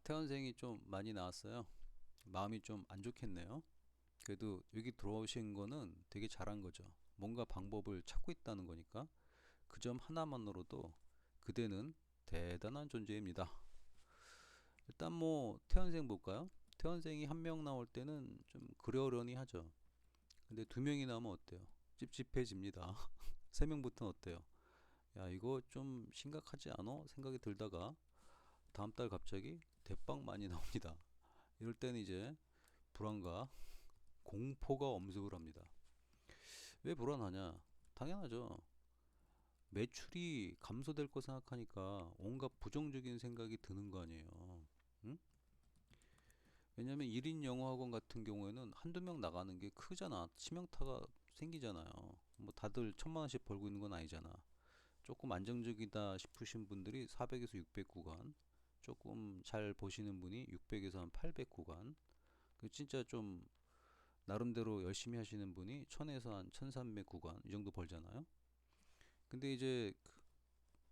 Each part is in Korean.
태원생이 좀 많이 나왔어요. 마음이 좀 안 좋겠네요. 그래도 여기 들어오신 거는 되게 잘한 거죠. 뭔가 방법을 찾고 있다는 거니까 그 점 하나만으로도 그대는 대단한 존재입니다. 일단 뭐 태원생 볼까요? 태원생이 한 명 나올 때는 좀 그러려니 하죠. 근데 두 명이 나오면 어때요? 찝찝해집니다. 세 명부터는 어때요? 야, 이거 좀 심각하지 않아? 생각이 들다가 다음 달 갑자기 대빵 많이 나옵니다. 이럴 때는 이제 불안과 공포가 엄습을 합니다. 왜 불안하냐? 당연하죠. 매출이 감소될 거 생각하니까 온갖 부정적인 생각이 드는 거 아니에요. 응? 왜냐면 1인 영어학원 같은 경우에는 한두 명 나가는 게 크잖아. 치명타가 생기잖아요. 뭐 다들 1,000만 원씩 벌고 있는 건 아니잖아. 조금 안정적이다 싶으신 분들이 400에서 600 구간, 조금 잘 보시는 분이 600에서 한 800 구간, 그 진짜 좀 나름대로 열심히 하시는 분이 1000에서 한 1300 구간 이 정도 벌잖아요. 근데 이제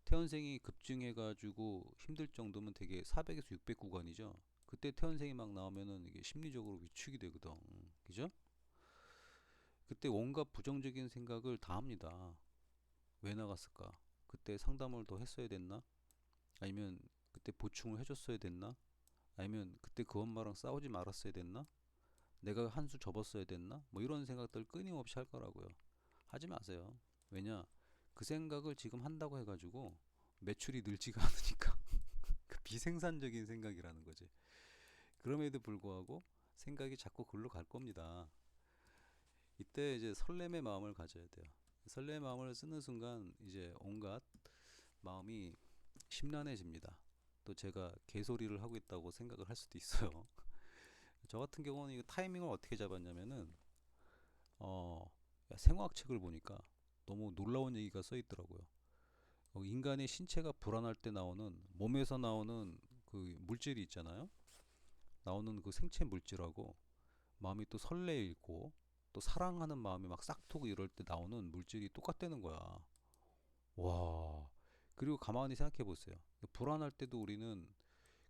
태연생이 급증해 가지고 힘들 정도면 되게 400에서 600 구간이죠. 그때 태연생이 막 나오면은 이게 심리적으로 위축이 되거든. 그죠? 그때 온갖 부정적인 생각을 다 합니다. 왜 나갔을까? 그때 상담을 더 했어야 됐나? 아니면 그때 보충을 해줬어야 됐나? 아니면 그때 그 엄마랑 싸우지 말았어야 됐나? 내가 한 수 접었어야 됐나? 뭐 이런 생각들 끊임없이 할 거라고요. 하지 마세요. 왜냐? 그 생각을 지금 한다고 해가지고 매출이 늘지가 않으니까. 그 비생산적인 생각이라는 거지. 그럼에도 불구하고 생각이 자꾸 글로 갈 겁니다. 이때 이제 설렘의 마음을 가져야 돼요. 설렘의 마음을 쓰는 순간 이제 온갖 마음이 심란해집니다. 또 제가 개소리를 하고 있다고 생각을 할 수도 있어요. 저 같은 경우는 이 타이밍을 어떻게 잡았냐면은 어 생화학 책을 보니까 너무 놀라운 얘기가 써 있더라고요. 인간의 신체가 불안할 때 나오는 몸에서 나오는 그 물질이 있잖아요. 나오는 그 생체 물질하고 마음이 또 설레 있고 또 사랑하는 마음이 막 싹트고 이럴 때 나오는 물질이 똑같다는 거야. 와. 그리고 가만히 생각해 보세요. 불안할 때도 우리는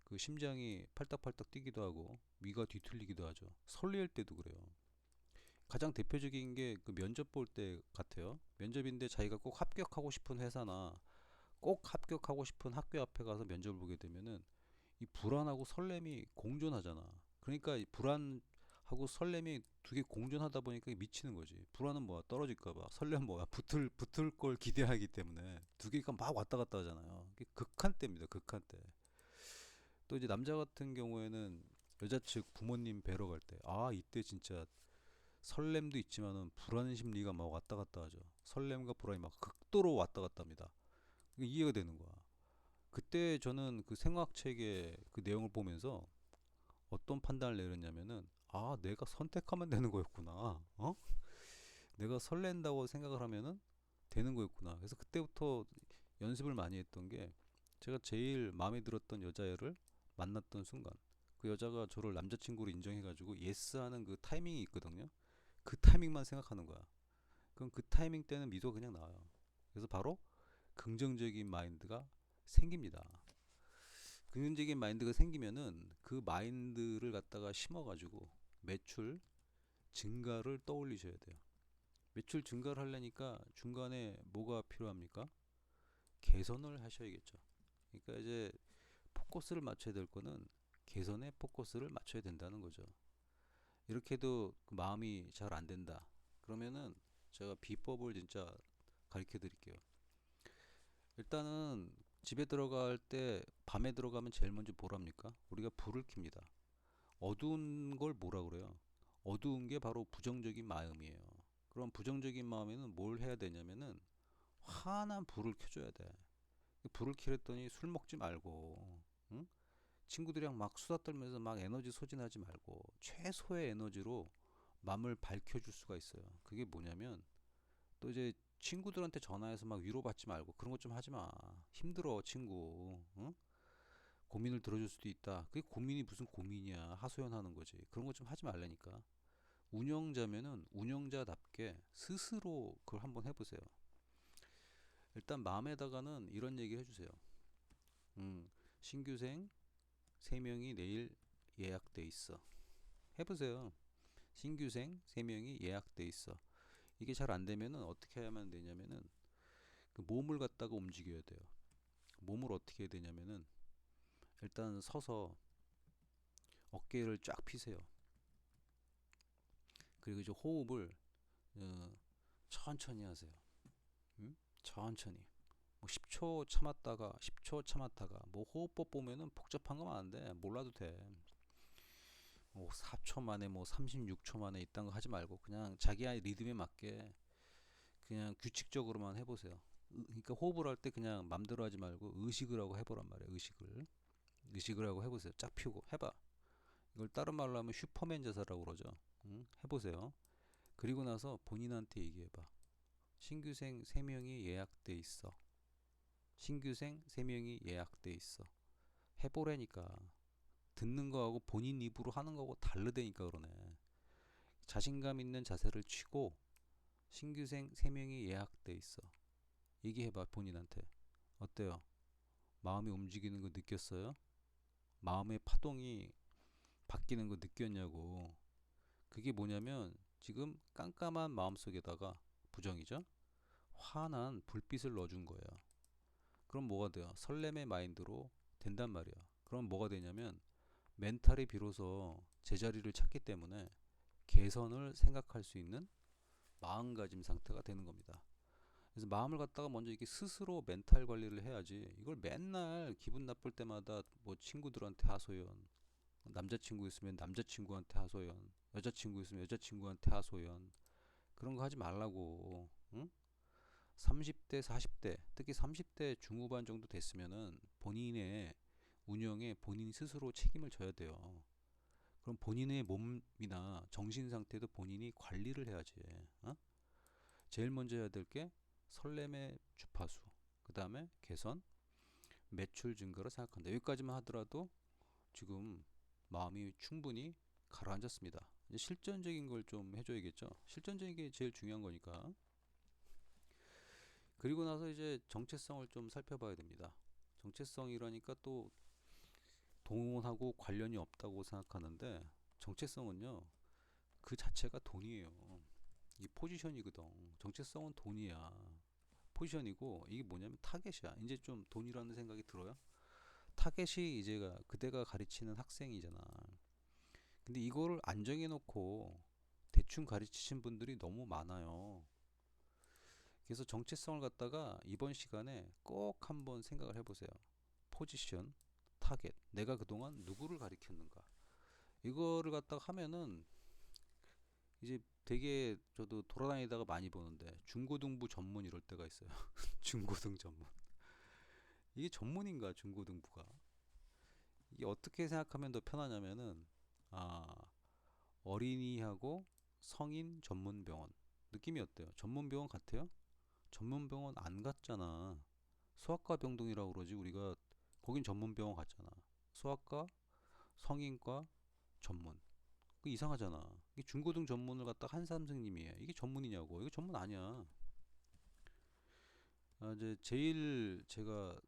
그 심장이 팔딱팔딱 뛰기도 하고 위가 뒤틀리기도 하죠. 설렐 때도 그래요. 가장 대표적인 게 그 면접 볼 때 같아요. 면접인데 자기가 꼭 합격하고 싶은 회사나 꼭 합격하고 싶은 학교 앞에 가서 면접을 보게 되면은 이 불안하고 설렘이 공존하잖아. 그러니까 이 불안하고 설렘이 두 개 공존하다 보니까 미치는 거지. 불안은 뭐야? 떨어질까봐. 설렘 뭐야? 붙을 걸 기대하기 때문에 두 개가 막 왔다 갔다 하잖아요. 이게 극한 때입니다. 극한 때. 또 이제 남자 같은 경우에는 여자 측 부모님 뵈러 갈 때, 이때 진짜 설렘도 있지만은 불안 심리가 막 왔다 갔다 하죠. 설렘과 불안이 막 극도로 왔다 갔다 합니다. 이해가 되는 거야. 그때 저는 그 생화학책의 그 내용을 보면서 어떤 판단을 내렸냐면은 내가 선택하면 되는 거였구나. 내가 설렌다고 생각을 하면은 되는 거였구나. 그래서 그때부터 연습을 많이 했던 게 제가 제일 마음에 들었던 여자애를 만났던 순간 그 여자가 저를 남자친구로 인정해가지고 예스하는 그 타이밍이 있거든요. 그 타이밍만 생각하는 거야. 그럼 그 타이밍 때는 미소가 그냥 나와요. 그래서 바로 긍정적인 마인드가 생깁니다. 긍정적인 마인드가 생기면은 그 마인드를 갖다가 심어가지고 매출 증가를 떠올리셔야 돼요. 매출 증가를 하려니까 중간에 뭐가 필요합니까? 개선을 하셔야겠죠. 그러니까 이제 포커스를 맞춰야 될 거는 개선에 포커스를 맞춰야 된다는 거죠. 이렇게 해도 그 마음이 잘 안 된다. 그러면은 제가 비법을 진짜 가르쳐 드릴게요. 일단은 집에 들어갈 때 밤에 들어가면 제일 먼저 뭐랍니까? 우리가 불을 켭니다. 어두운 걸 뭐라 그래요? 어두운 게 바로 부정적인 마음이에요. 그럼 부정적인 마음에는 뭘 해야 되냐면은 환한 불을 켜줘야 돼. 불을 켜랬더니 술 먹지 말고, 응? 친구들이랑 막 수다 떨면서 막 에너지 소진하지 말고 최소의 에너지로 마음을 밝혀줄 수가 있어요. 그게 뭐냐면 또 이제 친구들한테 전화해서 막 위로받지 말고 그런 것 좀 하지 마. 힘들어 친구. 응? 고민을 들어줄 수도 있다. 그게 고민이 무슨 고민이야. 하소연하는 거지. 그런 것 좀 하지 말라니까. 운영자면은 운영자답게 스스로 그걸 한번 해보세요. 일단 마음에다가는 이런 얘기 해주세요. 음, 신규생 3명이 내일 예약돼 있어. 해보세요. 신규생 3명이 예약돼 있어. 이게 잘 안 되면은 어떻게 하면 되냐면은 그 몸을 갖다가 움직여야 돼요. 몸을 어떻게 해야 되냐면은 일단 서서 어깨를 쫙 펴세요. 그리고 이제 호흡을 어, 천천히 하세요. 천천히. 뭐 10초 참았다가 10초 참았다가 뭐 호흡법 보면은 복잡한 거 많은데 몰라도 돼. 뭐 4초 만에 뭐 36초 만에 이딴 거 하지 말고 그냥 자기 리듬에 맞게 그냥 규칙적으로만 해보세요. 그러니까 호흡을 할 때 그냥 맘대로 하지 말고 의식을 하고 해보란 말이에요. 의식을 하고 해보세요. 쫙 펴고 해봐. 이걸 다른 말로 하면 슈퍼맨 자세라고 그러죠. 해보세요. 그리고 나서 본인한테 얘기해봐. 신규생 3명이 예약돼 있어. 신규생 3명이 예약돼 있어. 해보라니까. 듣는 거하고 본인 입으로 하는 거하고 다르다니까 그러네. 자신감 있는 자세를 취고 신규생 3명이 예약돼 있어. 얘기해봐 본인한테. 어때요? 마음이 움직이는 거 느꼈어요? 마음의 파동이 바뀌는 거 느꼈냐고. 그게 뭐냐면 지금 깜깜한 마음속에다가 부정이죠? 환한 불빛을 넣어준 거예요. 그럼 뭐가 돼요? 설렘의 마인드로 된단 말이야. 그럼 뭐가 되냐면 멘탈이 비로소 제자리를 찾기 때문에 개선을 생각할 수 있는 마음가짐 상태가 되는 겁니다. 그래서 마음을 갖다가 먼저 이렇게 스스로 멘탈 관리를 해야지 이걸 맨날 기분 나쁠 때마다 뭐 친구들한테 하소연, 남자친구 있으면 남자친구한테 하소연, 여자친구 있으면 여자친구한테 하소연, 그런 거 하지 말라고. 응? 30대 40대 특히 30대 중후반 정도 됐으면은 본인의 운영에 본인 스스로 책임을 져야 돼요. 그럼 본인의 몸이나 정신 상태도 본인이 관리를 해야지. 어? 제일 먼저 해야 될 게 설렘의 주파수, 그 다음에 개선, 매출 증가로 생각한다. 여기까지만 하더라도 지금 마음이 충분히 가라앉았습니다. 이제 실전적인 걸 좀 해줘야겠죠. 실전적인 게 제일 중요한 거니까. 그리고 나서 이제 정체성을 좀 살펴봐야 됩니다. 정체성이라니까 또 돈하고 관련이 없다고 생각하는데 정체성은요 그 자체가 돈이에요. 이 포지션이거든. 정체성은 돈이야. 포지션이고 이게 뭐냐면 타겟이야. 이제 좀 돈이라는 생각이 들어요. 타겟이 이제가 그대가 가르치는 학생이잖아. 근데 이거를 안 정해놓고 대충 가르치신 분들이 너무 많아요. 그래서 정체성을 갖다가 이번 시간에 꼭 한번 생각을 해보세요. 포지션, 타겟. 내가 그동안 누구를 가리켰는가. 이거를 갖다가 하면은 이제 되게 저도 돌아다니다가 많이 보는데 중고등부 전문 이럴 때가 있어요. 중고등 전문. 이게 전문인가 중고등부가? 이게 어떻게 생각하면 더 편하냐면은 아 어린이하고 성인 전문 병원 느낌이 어때요? 전문 병원 같아요? 전문 병원 안 갔잖아. 소아과 병동이라고 그러지 우리가 거긴 전문 병원 갔잖아. 소아과, 성인과 전문. 그 이상하잖아. 이게 중고등 전문을 갖다 한 선생님이 해. 이게 전문이냐고. 이거 전문 아니야. 이제 제일 제가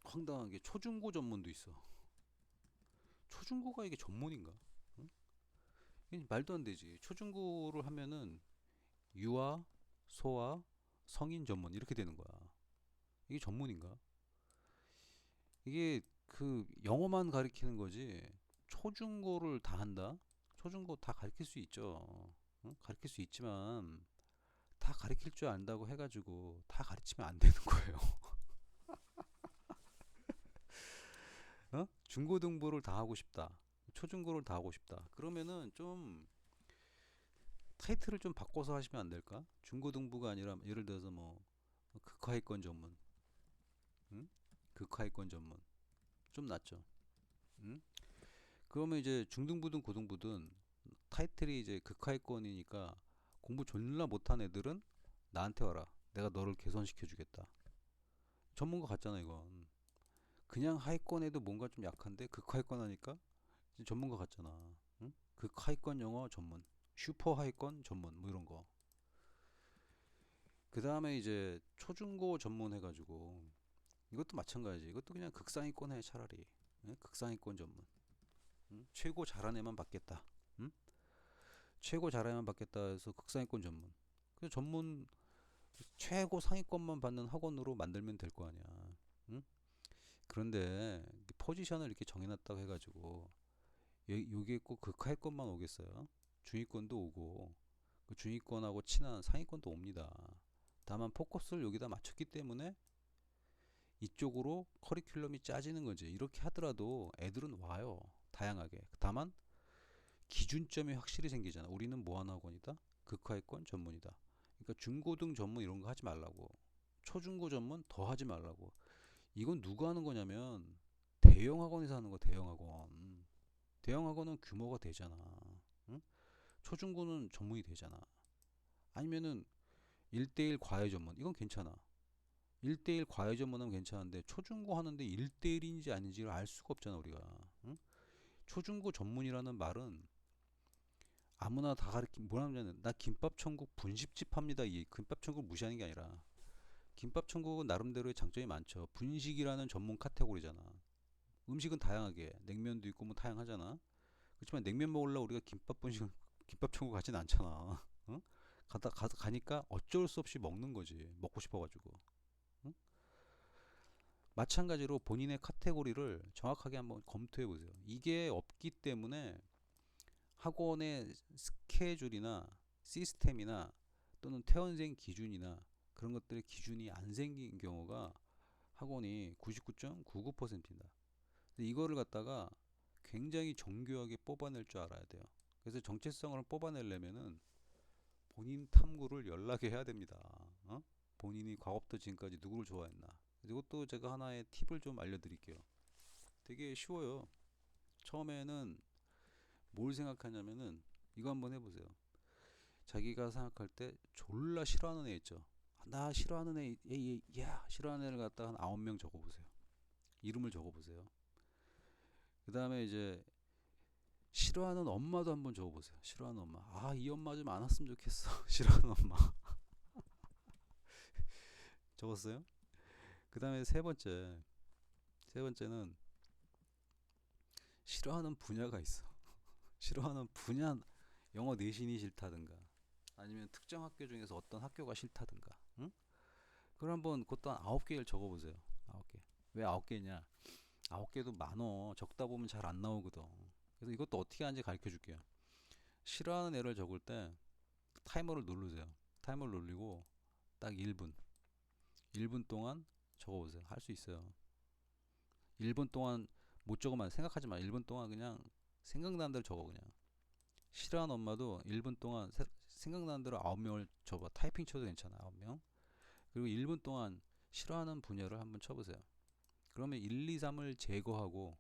황당한 게 초중고 전문도 있어. 초중고가 이게 전문인가? 응? 이게 말도 안 되지. 초중고를 하면은 유아, 소아, 성인 전문 이렇게 되는 거야. 이게 전문인가? 이게 그 영어만 가리키는 거지. 초중고를 다 한다? 초중고 다 가르칠 수 있죠. 응? 가르칠 수 있지만 다 가르칠 줄 안다고 해가지고 다 가르치면 안 되는 거예요. 어? 중고등부를 다 하고 싶다. 초중고를 다 하고 싶다. 그러면은 좀 타이틀을 좀 바꿔서 하시면 안 될까? 중고등부가 아니라 예를 들어서 뭐 극하위권 전문, 응? 극하위권 전문 좀 낫죠. 응? 그러면 이제 중등부든 고등부든 타이틀이 이제 극하위권이니까 공부 졸라 못한 애들은 나한테 와라. 내가 너를 개선시켜 주겠다. 전문가 같잖아 이건. 그냥 하위권 애도 뭔가 좀 약한데 극하위권 하니까 전문가 같잖아. 응? 극하위권 영어 전문, 슈퍼 하위권 전문 뭐 이런 거. 그 다음에 이제 초중고 전문 해가지고 이것도 마찬가지. 이것도 그냥 극상위권 해 차라리. 예? 극상위권 전문. 최고 잘한 애만 받겠다. 응? 최고 잘한 애만 받겠다 해서 극상위권 전문. 그 전문 최고 상위권만 받는 학원으로 만들면 될 거 아니야. 응? 그런데 포지션을 이렇게 정해놨다고 해가지고 여기에 꼭 극하위권만 오겠어요? 중위권도 오고 그 중위권하고 친한 상위권도 옵니다. 다만 포커스를 여기다 맞췄기 때문에 이쪽으로 커리큘럼이 짜지는 거지. 이렇게 하더라도 애들은 와요. 다양하게. 다만 기준점이 확실히 생기잖아. 우리는 뭐하는 학원이다? 극하위권 전문이다. 그러니까 중고등 전문 이런 거 하지 말라고. 초중고 전문 더 하지 말라고. 이건 누가 하는 거냐면 대형 학원에서 하는 거. 대형 학원. 대형 학원은 규모가 되잖아. 응? 초중고는 전문이 되잖아. 아니면은 1대1 과외 전문 이건 괜찮아. 1대1 과외 전문은 괜찮은데 초중고 하는데 1대1인지 아닌지를 알 수가 없잖아 우리가. 응? 초중고 전문이라는 말은 아무나 다 가르치 뭐냐면 나 김밥 천국 분식집 합니다. 이 김밥 천국 무시하는 게 아니라 김밥 천국은 나름대로의 장점이 많죠. 분식이라는 전문 카테고리잖아. 음식은 다양하게 냉면도 있고 뭐 다양하잖아. 그렇지만 냉면 먹으려고 우리가 김밥 분식 김밥 천국 가진 않잖아. 응? 가니까 어쩔 수 없이 먹는 거지. 먹고 싶어가지고. 응? 마찬가지로 본인의 카테고리를 정확하게 한번 검토해 보세요. 이게 없기 때문에 학원의 스케줄이나 시스템이나 또는 퇴원생 기준이나 그런 것들의 기준이 안 생긴 경우가 학원이 99.99%입니다. 이거를 갖다가 굉장히 정교하게 뽑아낼 줄 알아야 돼요. 그래서 정체성을 뽑아내려면은 본인 탐구를 연락해 해야 됩니다. 어? 본인이 과거부터 지금까지 누구를 좋아했나. 이것도 제가 하나의 팁을 좀 알려드릴게요. 되게 쉬워요. 처음에는 뭘 생각하냐면은 이거 한번 해보세요. 자기가 생각할 때 졸라 싫어하는 애 있죠. 나 싫어하는 야 싫어하는 애를 갖다가 한 9명 적어보세요. 이름을 적어보세요. 그 다음에 이제 싫어하는 엄마도 한번 적어보세요. 싫어하는 엄마. 아, 이 엄마 좀 안 왔으면 좋겠어. 싫어하는 엄마. 적었어요? 그 다음에 세 번째는 싫어하는 분야가 있어. 싫어하는 분야, 영어 내신이 싫다든가, 아니면 특정 학교 중에서 어떤 학교가 싫다든가, 응? 그걸 한번 그것도 한 9개를 적어보세요. 9개. 왜 9개냐? 9개도 많어. 적다 보면 잘 안 나오거든. 그래서 이것도 어떻게 하는지 가르쳐 줄게요. 싫어하는 애를 적을 때 타이머를 누르세요. 타이머를 누르고 딱 1분. 1분 동안 적어보세요. 할 수 있어요. 1분 동안 못 적으면 생각하지 마. 1분 동안 그냥 생각나는 대로 적어 그냥. 싫어하는 엄마도 1분 동안 생각나는 대로 9명을 적어. 타이핑 쳐도 괜찮아. 9명. 그리고 1분 동안 싫어하는 분야를 한번 쳐보세요. 그러면 1, 2, 3을 제거하고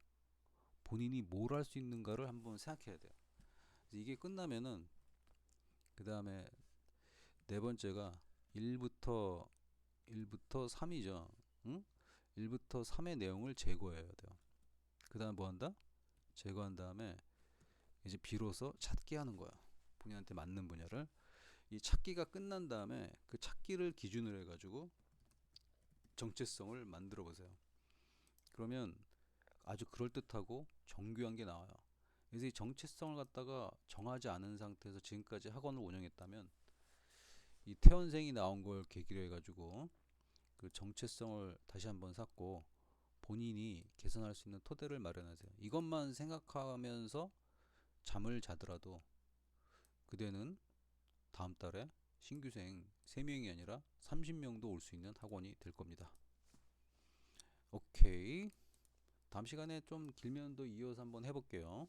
본인이 뭘 할 수 있는가를 한번 생각해야 돼요. 이게 끝나면은 그 다음에 네 번째가 1부터 3이죠. 응? 1부터 3의 내용을 제거해야 돼요. 그 다음에 뭐 한다? 제거한 다음에 이제 비로소 찾기 하는 거야. 본인한테 맞는 분야를. 이 찾기가 끝난 다음에 그 찾기를 기준으로 해가지고 정체성을 만들어 보세요. 그러면 아주 그럴듯하고 정교한 게 나와요. 그래서 이 정체성을 갖다가 정하지 않은 상태에서 지금까지 학원을 운영했다면 이 태원생이 나온 걸 계기로 해가지고 그 정체성을 다시 한번 쌓고 본인이 개선할 수 있는 토대를 마련하세요. 이것만 생각하면서 잠을 자더라도 그대는 다음 달에 신규생 3명이 아니라 30명도 올 수 있는 학원이 될 겁니다. 오케이. 다음 시간에 좀 길면 또 이어서 한번 해볼게요.